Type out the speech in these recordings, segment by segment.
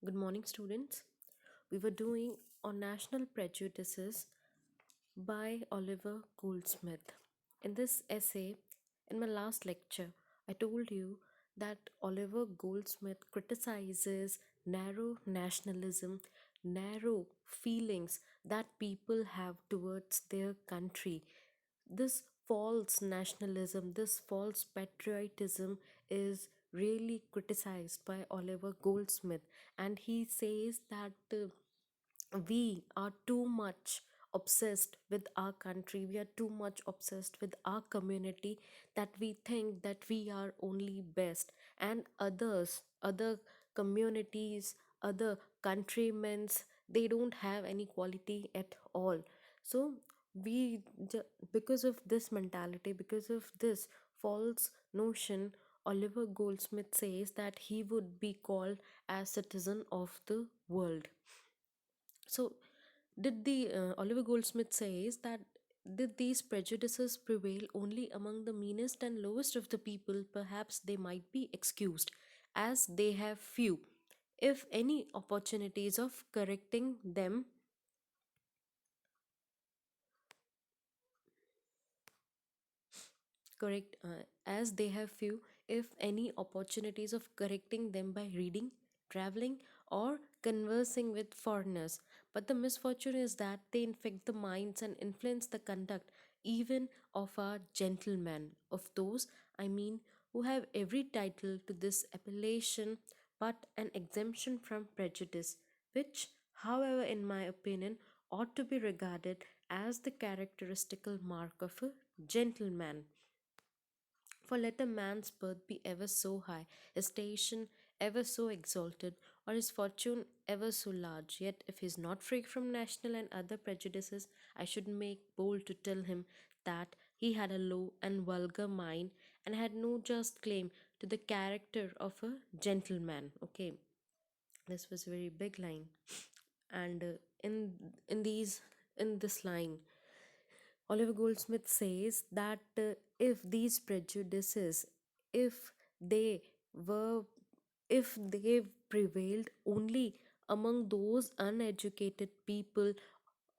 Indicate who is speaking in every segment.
Speaker 1: Good morning, students. We were doing on National Prejudices by Oliver Goldsmith. In this essay, in my last lecture, I told you that Oliver Goldsmith criticizes narrow nationalism, narrow feelings that people have towards their country. This false nationalism, this false patriotism is really criticized by Oliver Goldsmith, and he says that we are too much obsessed with our country, we are too much obsessed with our community, that we think that we are only best, and other communities, other countrymen, they don't have any quality at all. So because of this mentality, because of this false notion, Oliver Goldsmith says that he would be called as citizen of the world. So, did the Oliver Goldsmith says that did these prejudices prevail only among the meanest and lowest of the people? Perhaps they might be excused, as they have few, if any, opportunities of correcting them. Correct, as they have few, if any, opportunities of correcting them by reading, traveling, or conversing with foreigners. But the misfortune is that they infect the minds and influence the conduct even of our gentlemen, of those, I mean, who have every title to this appellation but an exemption from prejudice, which, however, in my opinion, ought to be regarded as the characteristical mark of a gentleman. For let a man's birth be ever so high, his station ever so exalted, or his fortune ever so large, yet if he is not free from national and other prejudices, I should make bold to tell him that he had a low and vulgar mind and had no just claim to the character of a gentleman. Okay, this was a very big line, and in this line, Oliver Goldsmith says that if these prejudices, if they were, if they prevailed only among those uneducated people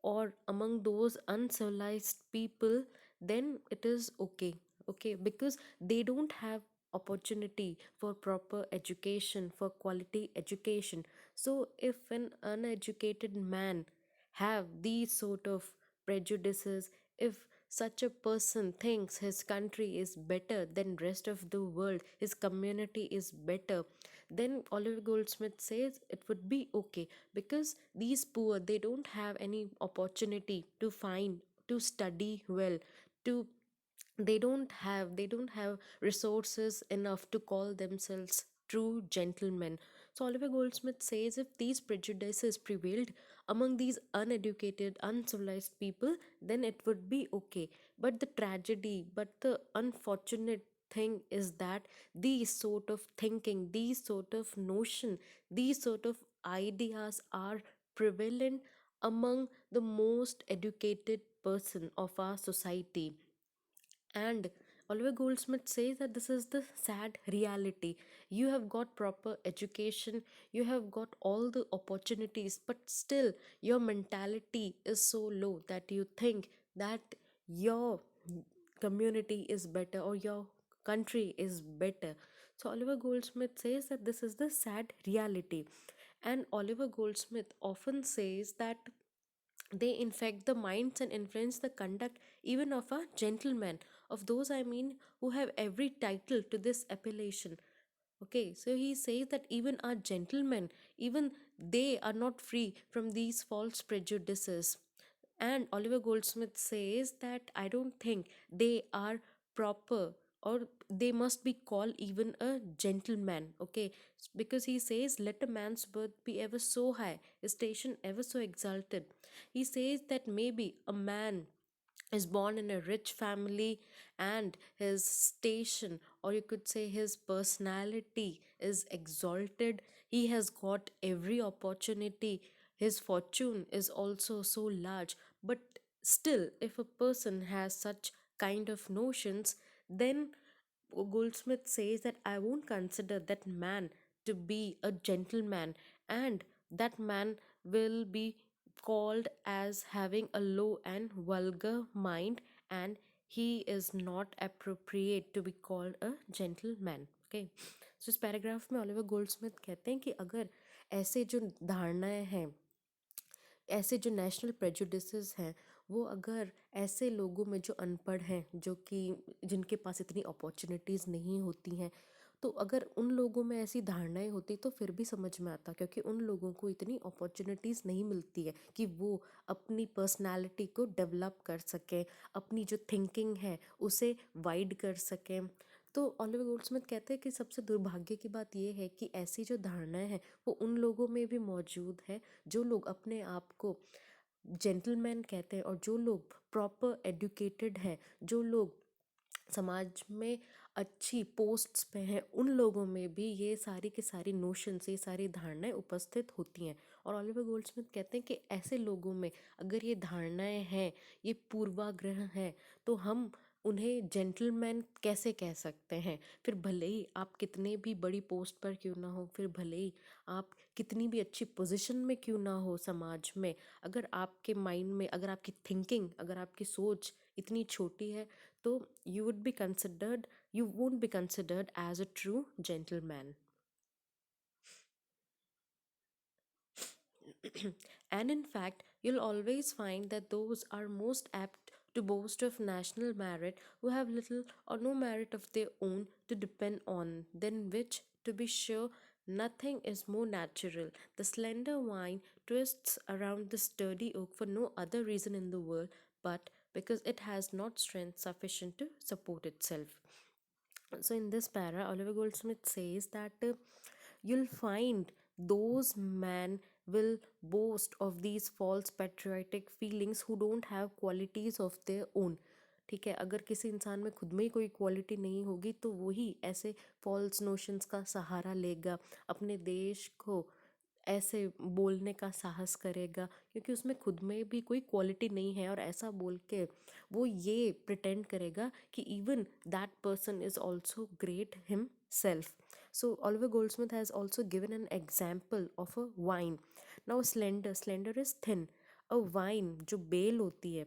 Speaker 1: or among those uncivilized people, then it is okay. Okay, because they don't have opportunity for proper education, for quality education. So if an uneducated man have these sort of prejudices, if such a person thinks his country is better than rest of the world, his community is better, then Oliver Goldsmith says it would be okay, because these poor, they don't have any opportunity to find, to study well, to they don't have resources enough to call themselves true gentlemen. So Oliver Goldsmith says if these prejudices prevailed among these uneducated, uncivilized people, then it would be okay. But the tragedy, but the unfortunate thing is that these sort of thinking, these sort of notion, these sort of ideas are prevalent among the most educated person of our society. And Oliver Goldsmith says that this is the sad reality. You have got proper education, you have got all the opportunities, but still your mentality is so low that you think that your community is better or your country is better. So Oliver Goldsmith says that this is the sad reality. And Oliver Goldsmith often says that they infect the minds and influence the conduct even of a gentleman, of those, I mean, who have every title to this appellation. Okay, so he says that even our gentlemen, even they are not free from these false prejudices. And Oliver Goldsmith says that I don't think they are proper, or they must be called even a gentleman. Okay, because he says, let a man's birth be ever so high, his station ever so exalted. He says that maybe a man is born in a rich family and his station, or you could say his personality, is exalted, he has got every opportunity, his fortune is also so large, but still if a person has such kind of notions, then Goldsmith says that I won't consider that man to be a gentleman, and that man will be called as having a low and vulgar mind, and he is not appropriate to be called a gentleman. Okay, so इस paragraph में Oliver Goldsmith कहते हैं कि अगर ऐसे जो धारणाएं हैं, ऐसे जो नेशनल प्रेजुडिसेस हैं, वो अगर ऐसे लोगों में जो अनपढ़ हैं, जो कि जिनके पास इतनी अपॉर्चुनिटीज़ नहीं होती हैं, तो अगर उन लोगों में ऐसी धारणाएं होती तो फिर भी समझ में आता, क्योंकि उन लोगों को इतनी अपॉर्चुनिटीज़ नहीं मिलती है कि वो अपनी पर्सनालिटी को डेवलप कर सकें, अपनी जो थिंकिंग है उसे वाइड कर सकें। तो ऑलिवर गोल्डस्मिथ कहते हैं कि सबसे दुर्भाग्य की बात यह है कि ऐसी जो धारणाएं हैं वो उन लोगों में भी मौजूद है जो लोग अपने आप को जेंटलमैन कहते हैं, और जो लोग प्रॉपर एडुकेटेड हैं, जो लोग समाज में अच्छी पोस्ट्स पे हैं, उन लोगों में भी ये सारी की सारी नोशंस, ये सारी धारणाएं उपस्थित होती हैं। और ऑलिवर गोल्डस्मिथ कहते हैं कि ऐसे लोगों में अगर ये धारणाएं हैं, ये पूर्वाग्रह हैं, तो हम उन्हें जेंटलमैन कैसे कह सकते हैं? फिर भले ही आप कितने भी बड़ी पोस्ट पर क्यों ना हो, फिर भले ही आप कितनी भी अच्छी पोजीशन में क्यों ना हो समाज में, अगर आपके माइंड में, अगर आपकी थिंकिंग, अगर आपकी सोच इतनी छोटी है, तो you won't be considered as a true gentleman. And in fact, you'll always find that those are most apt to boast of national merit who have little or no merit of their own to depend on, than which, to be sure, nothing is more natural. The slender vine twists around the sturdy oak for no other reason in the world but because it has not strength sufficient to support itself. So in this para, Oliver Goldsmith says that you'll find those men will boast of these false patriotic feelings who don't have qualities of their own. ठीक है, अगर किसी इंसान में खुद में ही कोई quality नहीं होगी तो वही ऐसे फॉल्स नोशंस का सहारा लेगा, अपने देश को ऐसे बोलने का साहस करेगा, क्योंकि उसमें खुद में भी कोई क्वालिटी नहीं है, और ऐसा बोल के वो ये प्रिटेंड करेगा कि even that person is also great himself. So Oliver Goldsmith has also given an example of a vine. Now slender is thin. A vine जो बेल होती है,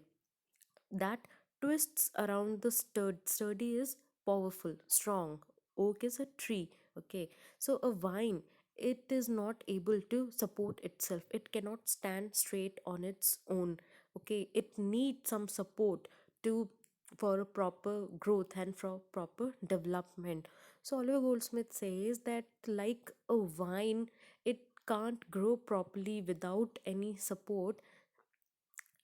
Speaker 1: that twists around the sturdy is powerful, strong. Oak is a tree. Okay, so a vine, it is not able to support itself, it cannot stand straight on its own. Okay, it needs some support to for a proper growth and for proper development. So Oliver Goldsmith says that like a vine, it can't grow properly without any support,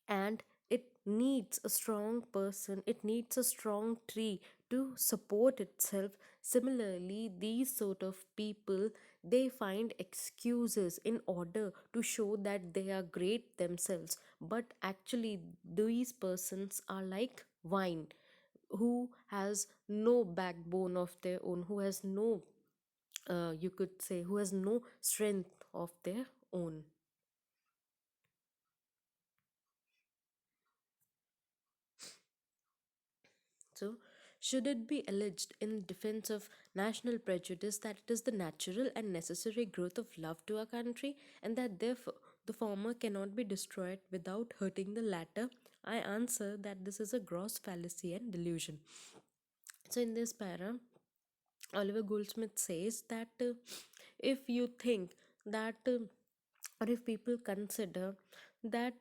Speaker 1: and it needs a strong person, it needs a strong tree to support itself. Similarly, these sort of people, they find excuses in order to show that they are great themselves, but actually these persons are like wine, who has no backbone of their own, who has no you could say, who has no strength of their own. So, should it be alleged in defense of national prejudice that it is the natural and necessary growth of love to our country, and that therefore the former cannot be destroyed without hurting the latter? I answer that this is a gross fallacy and delusion. So, in this para, Oliver Goldsmith says that if you think that, or if people consider that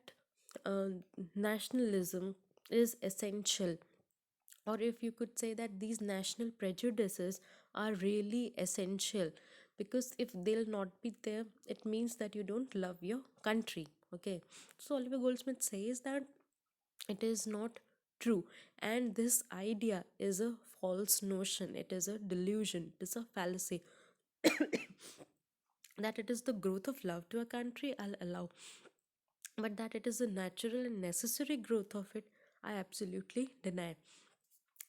Speaker 1: uh, nationalism is essential, or if you could say that these national prejudices are really essential, because if they'll not be there, it means that you don't love your country. Okay, so Oliver Goldsmith says that it is not true, and this idea is a false notion, it is a delusion, it is a fallacy. That it is the growth of love to a country, I'll allow, but that it is a natural and necessary growth of it, I absolutely deny.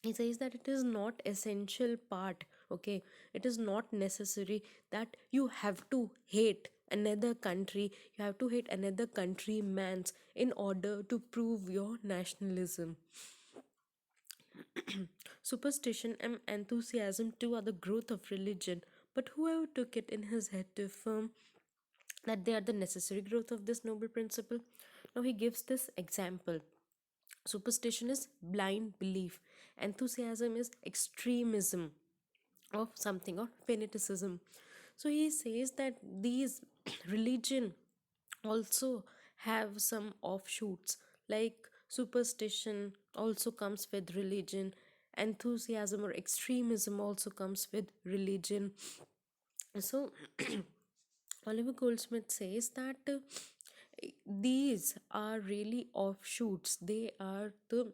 Speaker 1: He says that it is not essential part. Okay, it is not necessary that you have to hate another country, you have to hate another countryman's in order to prove your nationalism. Superstition and enthusiasm too are the growth of religion, but whoever took it in his head to affirm that they are the necessary growth of this noble principle. Now he gives this example. Superstition is blind belief, enthusiasm is extremism of something, or fanaticism. So he says that these religion also have some offshoots, like superstition also comes with religion, enthusiasm or extremism also comes with religion. So Oliver Goldsmith says that these are really offshoots, they are the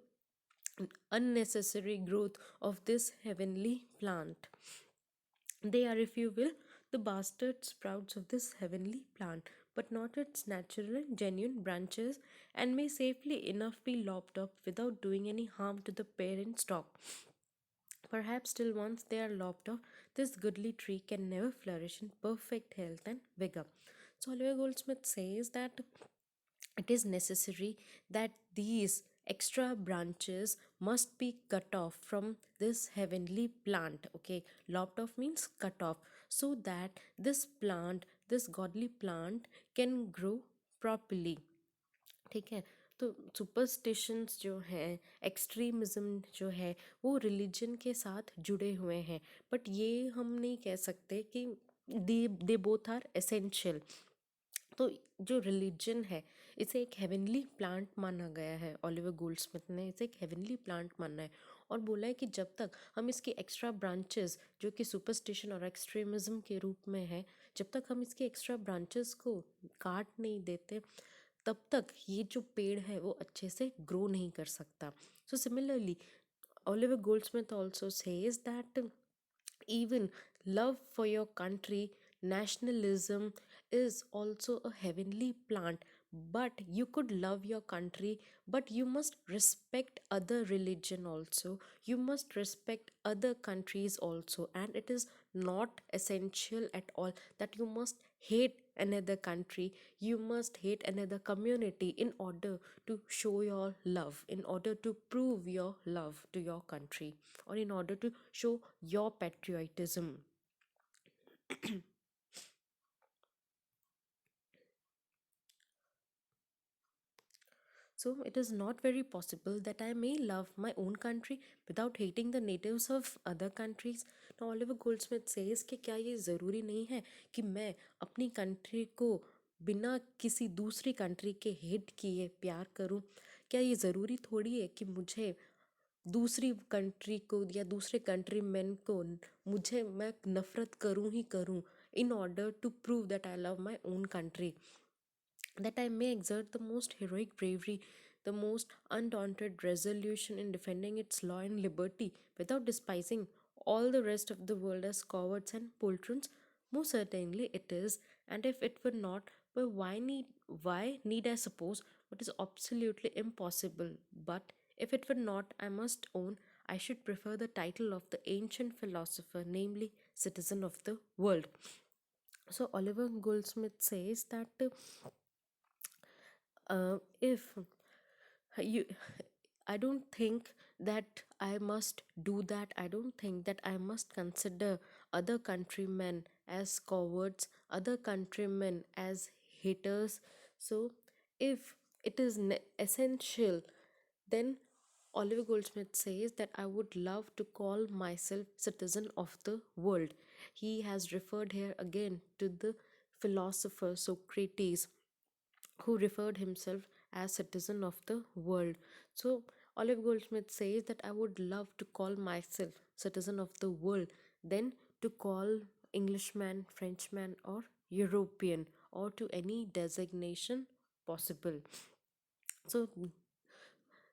Speaker 1: unnecessary growth of this heavenly plant. They are, if you will, the bastard sprouts of this heavenly plant, but not its natural and genuine branches, and may safely enough be lopped up without doing any harm to the parent stock. Perhaps till once they are lopped off, this goodly tree can never flourish in perfect health and vigor. So Oliver Goldsmith says that it is necessary that these extra branches must be cut off from this heavenly plant. Okay, lopped off means cut off, so that this plant, this godly plant, can grow properly. ठीक है. तो superstitions जो हैं, extremism जो है, वो religion के साथ जुड़े हुए हैं, बट ये हम नहीं कह सकते कि दे बोथ आर एसेंशियल. तो जो रिलीजन है, इसे एक हेवनली प्लांट माना गया है. ओलिवर गोल्डस्मिथ ने इसे एक हेवनली प्लांट माना है और बोला है कि जब तक हम इसकी एक्स्ट्रा ब्रांचेस, जो कि सुपरस्टिशन और एक्सट्रीमिज्म के रूप में है, जब तक हम इसके एक्स्ट्रा ब्रांचेस को काट नहीं देते, तब तक ये जो पेड़ है वो अच्छे से ग्रो नहीं कर सकता. So similarly Oliver Goldsmith also says that even love for your country, nationalism, is also a heavenly plant. But you could love your country, but you must respect other religion also, you must respect other countries also, and it is not essential at all that you must hate another country, you must hate another community in order to show your love, in order to prove your love to your country, or in order to show your patriotism. So it is not very possible that I may love my own country without hating the natives of other countries. Now Oliver Goldsmith says कि क्या ये ज़रूरी नहीं है कि मैं अपनी country को बिना किसी दूसरी कंट्री के हेट किए प्यार करूं? क्या ये ज़रूरी थोड़ी है कि मुझे दूसरी कंट्री को या दूसरे कंट्री मैन को मुझे मैं नफ़रत करूं ही करूं, in order to prove that I love my own country, that I may exert the most heroic bravery, the most undaunted resolution in defending its law and liberty, without despising all the rest of the world as cowards and poltroons? Most certainly it is, and if it were not, well, why need I suppose what is absolutely impossible? But if it were not, I must own I should prefer the title of the ancient philosopher, namely citizen of the world. So Oliver Goldsmith says that if you I don't think that I must do that, I don't think that I must consider other countrymen as cowards, other countrymen as haters. So if it is essential, then Oliver Goldsmith says that I would love to call myself citizen of the world. He has referred here again to the philosopher Socrates, who referred himself as citizen of the world. So Olive Goldsmith says that I would love to call myself citizen of the world than to call Englishman, Frenchman, or European, or to any designation possible. So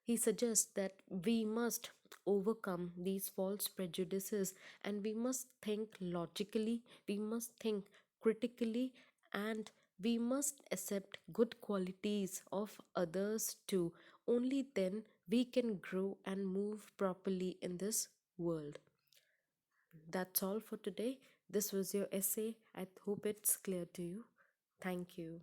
Speaker 1: he suggests that we must overcome these false prejudices, and we must think logically, we must think critically, and we must accept good qualities of others too. Only then we can grow and move properly in this world. That's all for today. This was your essay. I hope it's clear to you. Thank you.